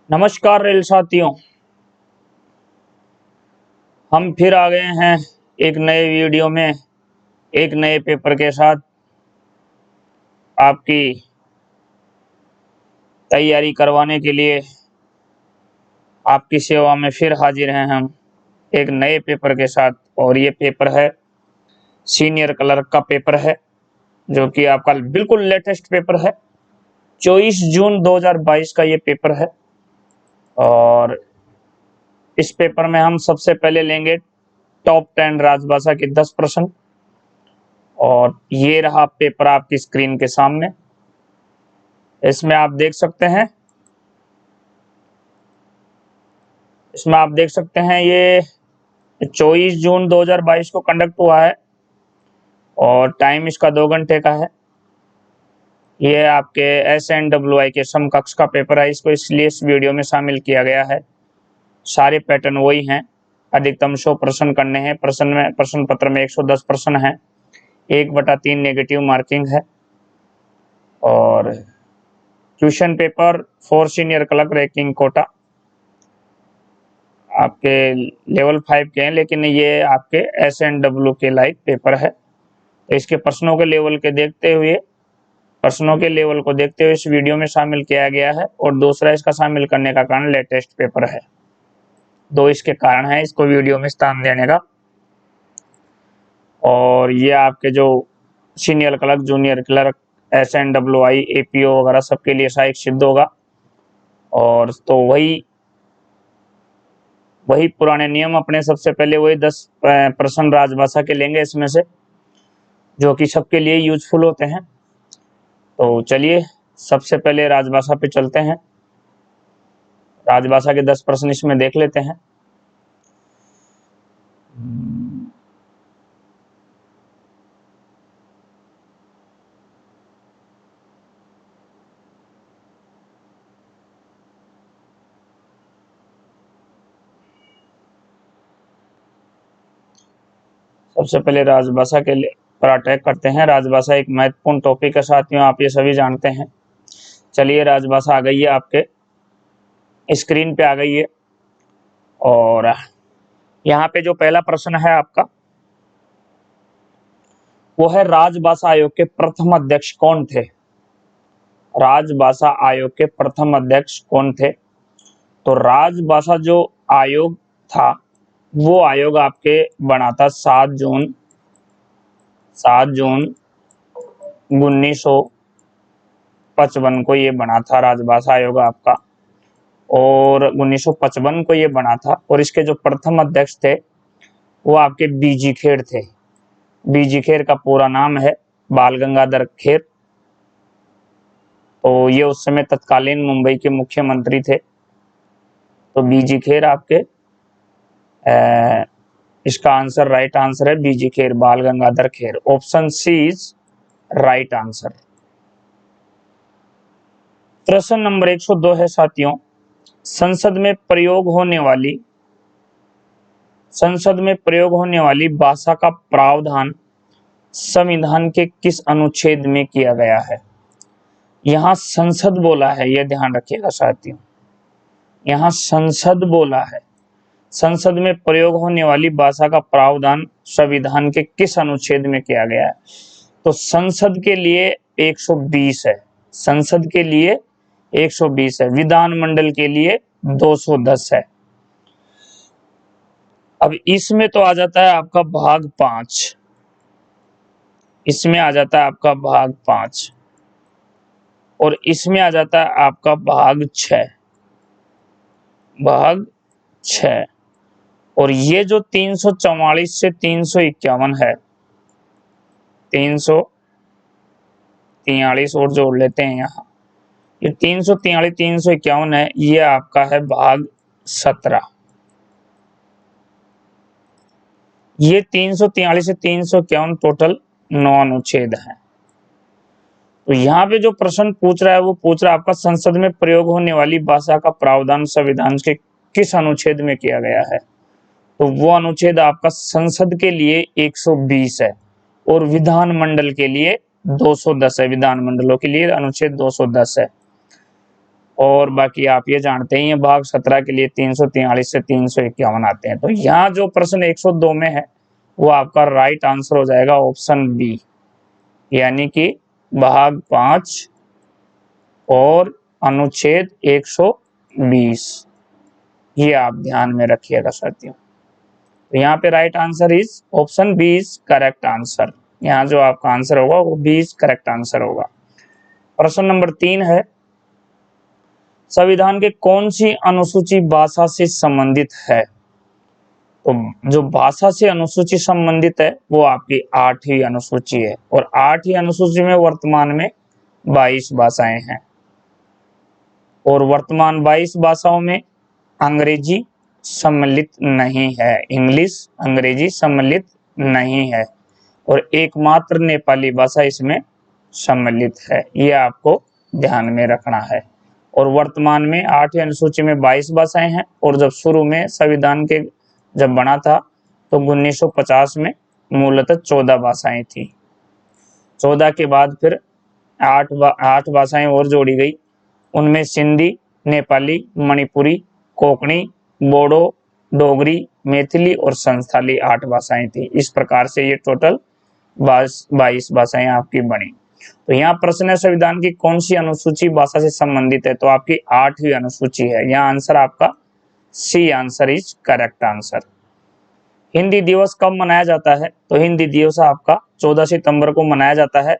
नमस्कार रेल साथियों, हम फिर आ गए हैं एक नए वीडियो में एक नए पेपर के साथ। आपकी तैयारी करवाने के लिए आपकी सेवा में फिर हाजिर हैं हम एक नए पेपर के साथ। और ये पेपर है सीनियर क्लर्क का पेपर है, जो कि आपका बिल्कुल लेटेस्ट पेपर है। 24 जून 2022 का ये पेपर है। और इस पेपर में हम सबसे पहले लेंगे टॉप 10 राजभाषा के 10 प्रश्न। और ये रहा पेपर आपकी स्क्रीन के सामने। इसमें आप देख सकते हैं ये 24 जून 2022 को कंडक्ट हुआ है और टाइम इसका 2 घंटे का है। ये आपके SNWI के समकक्ष का पेपर है, इसको इसलिए इस वीडियो में शामिल किया गया है। सारे पैटर्न वही हैं, अधिकतम 100 प्रश्न करने हैं। प्रश्न पत्र में 110 प्रश्न है, 1/3 नेगेटिव मार्किंग है। और question paper for senior clerk ranking quota आपके लेवल 5 के हैं, लेकिन ये आपके SNW के लाइक पेपर है। तो इसके प्रश्नों के लेवल को देखते हुए इस वीडियो में शामिल किया गया है। और दूसरा, इसका शामिल करने का कारण लेटेस्ट पेपर है। दो इसके कारण है इसको वीडियो में स्थान देने का। और ये आपके जो senior clerk, junior clerk, SNWI, APO वगैरह सबके लिए सहायक सिद्ध होगा। और तो वही पुराने नियम अपने, सबसे पहले वही 10 प्रश्न राजभाषा के लेंगे इसमें से, जो कि सबके लिए यूजफुल होते हैं। तो चलिए सबसे पहले राजभाषा पे चलते हैं। राजभाषा के 10 प्रश्न इसमें देख लेते हैं। सबसे पहले राजभाषा के पर अटैक करते हैं। राजभाषा एक महत्वपूर्ण टॉपिक है साथियों, आप ये सभी जानते हैं। चलिए, राजभाषा आ गई है, आपके स्क्रीन पे आ गई है। और यहाँ पे जो पहला प्रश्न है आपका, वो है राजभाषा आयोग के प्रथम अध्यक्ष कौन थे। राजभाषा आयोग के प्रथम अध्यक्ष कौन थे? तो राजभाषा जो आयोग था, वो आयोग आपके बना था 7 जून 1955 को ये बना था राजभाषा आयोग आपका। और 1955 को ये बना था। और इसके जो प्रथम अध्यक्ष थे वो आपके बीजी खेर थे। बीजी खेर का पूरा नाम है बाल गंगाधर खेर। तो ये उस समय तत्कालीन मुंबई के मुख्यमंत्री थे। तो बीजी खेर आपके इसका आंसर, राइट आंसर है BG Kher, Bal Gangadhar Kher. Option C is right answer. प्रश्न नंबर 102 है साथियों, संसद में प्रयोग होने वाली भाषा का प्रावधान संविधान के किस अनुच्छेद में किया गया है? यहां संसद बोला है, यह ध्यान रखिएगा साथियों, यहां संसद बोला है। संसद में प्रयोग होने वाली भाषा का प्रावधान संविधान के किस अनुच्छेद में किया गया है? तो संसद के लिए 120 है, संसद के लिए 120 है, विधानमंडल के लिए 210 है। अब इसमें तो आ जाता है आपका भाग 5, इसमें आ जाता है आपका भाग 5, और इसमें आ जाता है आपका भाग 6, भाग 6। और ये जो 344 से 351 है, 343 और जोड़ लेते हैं यहाँ, ये 343 351 है, ये आपका है भाग 17। ये 343 से 351 टोटल 9 अनुच्छेद है। तो यहाँ पे जो प्रश्न पूछ रहा है वो पूछ रहा है आपका संसद में प्रयोग होने वाली भाषा का प्रावधान संविधान के किस अनुच्छेद में किया गया है? तो वो अनुच्छेद आपका संसद के लिए 120 है और विधानमंडल के लिए 210 है। विधानमंडलों के लिए अनुच्छेद 210 है। और बाकी आप ये जानते ही हैं भाग 17 के लिए 343 से 351 आते हैं। तो यहाँ जो प्रश्न 102 में है वो आपका राइट आंसर हो जाएगा ऑप्शन बी, यानी कि भाग 5 और अनुच्छेद 120। ये आप ध्यान में रखिएगा साथियों। तो यहाँ पे right answer is option B is correct answer. यहाँ जो आपका आंसर होगा वो बी इज करेक्ट आंसर होगा। प्रश्न नंबर 3 है, संविधान के कौन सी अनुसूची भाषा से संबंधित है? तो जो भाषा से अनुसूची संबंधित है वो आपकी 8वीं अनुसूची है, और 8वीं अनुसूची में वर्तमान में 22 भाषाएं हैं, और वर्तमान 22 भाषाओं में अंग्रेजी सम्मिलित नहीं है, इंग्लिश अंग्रेजी सम्मिलित नहीं है, और एकमात्र नेपाली भाषा इसमें सम्मिलित है। ये आपको ध्यान में रखना है। और वर्तमान में 8वीं अनुसूची में 22 भाषाएं हैं, और जब शुरू में संविधान के जब बना था तो 1950 में मूलतः 14 भाषाएं थी। 14 के बाद फिर 8 भाषाएं और जोड़ी गई, उनमें सिंधी, नेपाली, मणिपुरी, कोंकणी, बोडो, डोगरी, मैथिली और संस्थाली 8 भाषाएं थी। इस प्रकार से ये टोटल 22 भाषाएं आपकी बनी। तो यहाँ प्रश्न है, संविधान की कौन सी अनुसूची भाषा से संबंधित है? तो आपकी 8वीं अनुसूची है। यहाँ आंसर आपका C answer is correct answer. Hindi दिवस कब मनाया जाता है? तो हिंदी दिवस आपका 14 सितंबर को मनाया जाता है,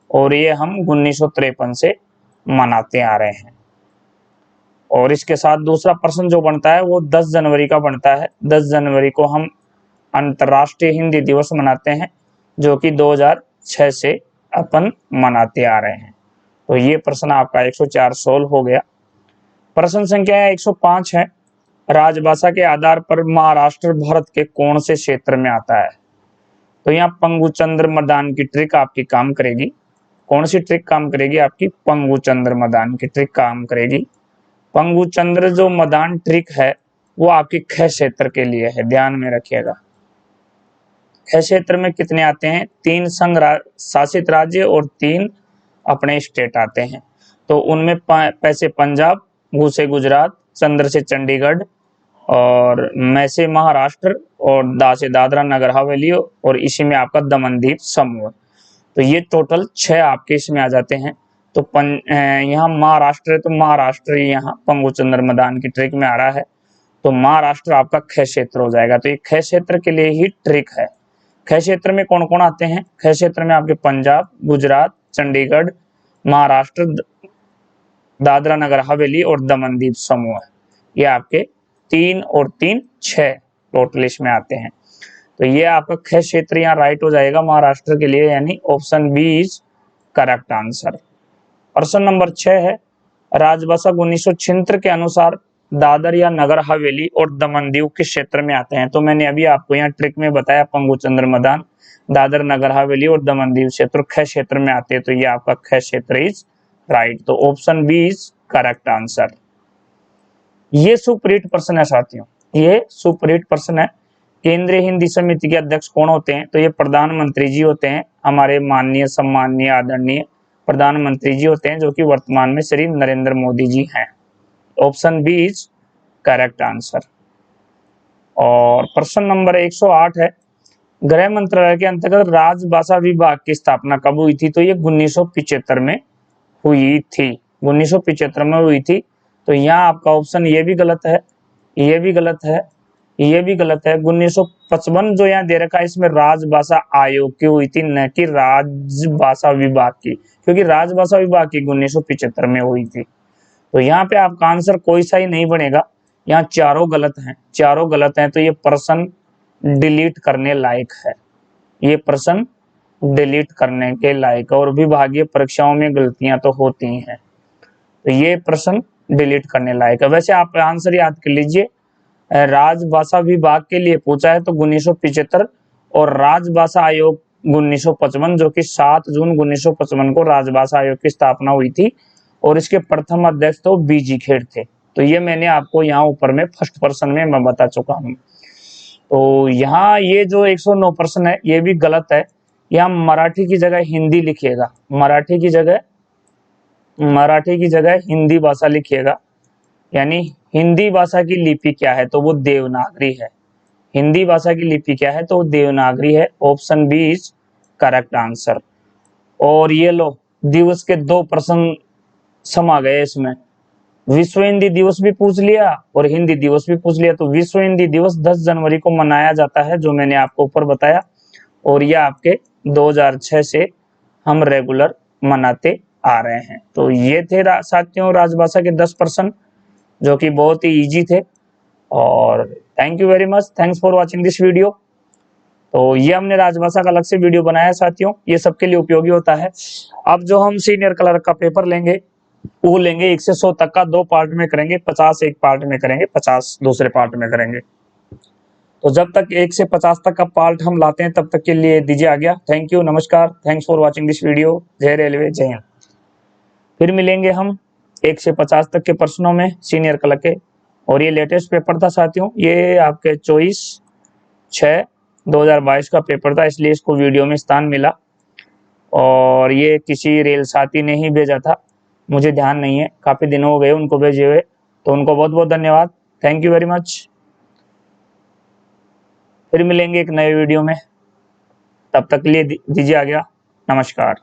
और ये हम 1953 से मनाते आ रहे हैं। और इसके साथ दूसरा प्रश्न जो बनता है वो 10 जनवरी का बनता है। 10 जनवरी को हम अंतर्राष्ट्रीय हिंदी दिवस मनाते हैं, जो कि 2006 से अपन मनाते आ रहे हैं। तो ये प्रश्न आपका 104 सोल्व हो गया। प्रश्न संख्या 105 है, राजभाषा के आधार पर महाराष्ट्र भारत के कौन से क्षेत्र में आता है? तो यहाँ पंगुचंद्र मदान की ट्रिक आपकी काम करेगी। कौन सी ट्रिक काम करेगी आपकी? पंगुचंद्र मदान की ट्रिक काम करेगी। पंगुचंद्र जो मदान ट्रिक है वो आपकी ख क्षेत्र के लिए है, ध्यान में रखिएगा। ख क्षेत्र में कितने आते हैं? 3 संघ शासित राज्य और 3 अपने स्टेट आते हैं। तो उनमें पैसे पंजाब, गु से गुजरात, चंद्र से चंडीगढ़, और मैं से महाराष्ट्र, और दा से दादरा नगर हवेली, और इसी में आपका दमनदीप समूह। तो ये टोटल 6 आपके इसमें आ जाते हैं। तो यहाँ महाराष्ट्र है, तो महाराष्ट्र यहाँ पंगुचंद्र मदान की ट्रिक में आ रहा है, तो महाराष्ट्र आपका ख क्षेत्र हो जाएगा। तो ये ख क्षेत्र के लिए ही ट्रिक है। ख क्षेत्र में कौन कौन आते हैं? ख क्षेत्र में आपके पंजाब, गुजरात, चंडीगढ़, महाराष्ट्र, दादरा नगर हवेली और दमनदीप समूह है। ये आपके 3 और 3 6 टोटल इसमें आते हैं। तो ये आपका ख क्षेत्र यहाँ राइट हो जाएगा महाराष्ट्र के लिए, यानी option B is correct answer. प्रश्न नंबर 6 है, राजभाषा 1976 के अनुसार दादर या नगर हवेली और दमन दीव किस क्षेत्र में आते हैं? तो मैंने अभी आपको यहाँ ट्रिक में बताया, पंगुचंद्र मदान, दादर नगर हवेली और दमन दीव क्षेत्र ख क्षेत्र में आते हैं। तो ये आपका ख क्षेत्र इज राइट। तो option B is correct answer. ये सुपरहिट प्रश्न है साथियों, ये सुपरहिट प्रश्न है। केंद्रीय हिंदी समिति के अध्यक्ष कौन होते हैं? तो ये प्रधानमंत्री जी होते हैं, हमारे माननीय सम्माननीय आदरणीय प्रधानमंत्री जी होते हैं, जो कि वर्तमान में श्री नरेंद्र मोदी जी हैं। Option B is correct answer. और प्रश्न नंबर 108 है, गृह मंत्रालय के अंतर्गत राजभाषा विभाग की स्थापना कब हुई थी? तो ये 1975 में हुई थी, 1975 में हुई थी। तो यहाँ आपका ऑप्शन ये भी गलत है, ये भी गलत है, ये भी गलत है। 1955 जो यहाँ दे रखा है इसमें राजभाषा आयोग की हुई थी, न कि राजभाषा विभाग की, क्योंकि राजभाषा विभाग की 1975 में हुई थी। तो यहाँ पे आपका आंसर कोई सा ही नहीं बनेगा, यहाँ चारों गलत हैं, चारों गलत हैं। तो ये प्रश्न डिलीट करने लायक है, ये प्रश्न डिलीट करने के लायक है। और विभागीय परीक्षाओं में गलतियां तो होती हैं, तो ये प्रश्न डिलीट करने लायक है। वैसे आप आंसर याद कर लीजिए, राजभाषा विभाग के लिए पूछा है तो 1975, और राजभाषा आयोग 1955, जो कि 7 जून 1955 को राजभाषा आयोग की स्थापना हुई थी, और इसके प्रथम अध्यक्ष तो बीजी खेड़ थे। तो ये मैंने आपको यहाँ ऊपर में फर्स्ट पर्सन में मैं बता चुका हूँ। तो यहाँ ये जो 109 प्रश्न है ये भी गलत है, यहाँ मराठी की जगह हिंदी लिखिएगा, मराठी की जगह मराठी की जगह हिंदी भाषा लिखिएगा। यानी हिंदी भाषा की लिपि क्या है, तो वो देवनागरी है। हिंदी भाषा की लिपि क्या है, तो वो देवनागरी है। Option B is correct answer. और ये लो, दिवस के 2 प्रश्न समा गए इसमें। विश्व हिंदी दिवस भी पूछ लिया और हिंदी दिवस भी पूछ लिया। तो विश्व हिंदी दिवस 10 जनवरी को मनाया जाता है, जो मैंने आपको ऊपर बताया। और यह आपके 2006 से हम रेगुलर मनाते आ रहे हैं। तो ये थे साथियों राजभाषा के 10 प्रश्न, जो कि बहुत ही इजी थे। और thank you very much, thanks for watching this video. तो ये हमने राजभाषा का अलग से वीडियो बनाया है साथियों, ये सबके लिए उपयोगी होता है। अब जो हम सीनियर क्लर्क का पेपर लेंगे, वो लेंगे 1 से 100 तक का 2 पार्ट में करेंगे, 50 एक पार्ट में करेंगे, 50 दूसरे पार्ट में करेंगे। तो जब तक 1 से 50 तक का पार्ट हम लाते हैं, तब तक के लिए दीजिए आज्ञा। थैंक यू, नमस्कार, thanks for watching this video. जय रेलवे, जय हिंद। फिर मिलेंगे हम 1 से 50 तक के प्रश्नों में सीनियर क्लर्क के। और ये लेटेस्ट पेपर था साथियों, ये आपके 24/6/2022 का पेपर था, इसलिए इसको वीडियो में स्थान मिला। और ये किसी रेल साथी ने ही भेजा था, मुझे ध्यान नहीं है, काफी दिन हो गए उनको भेजे हुए। तो उनको बहुत बहुत धन्यवाद, थैंक यू वेरी मच। फिर मिलेंगे एक नए वीडियो में, तब तक के लिए दीजिए आज्ञा, नमस्कार।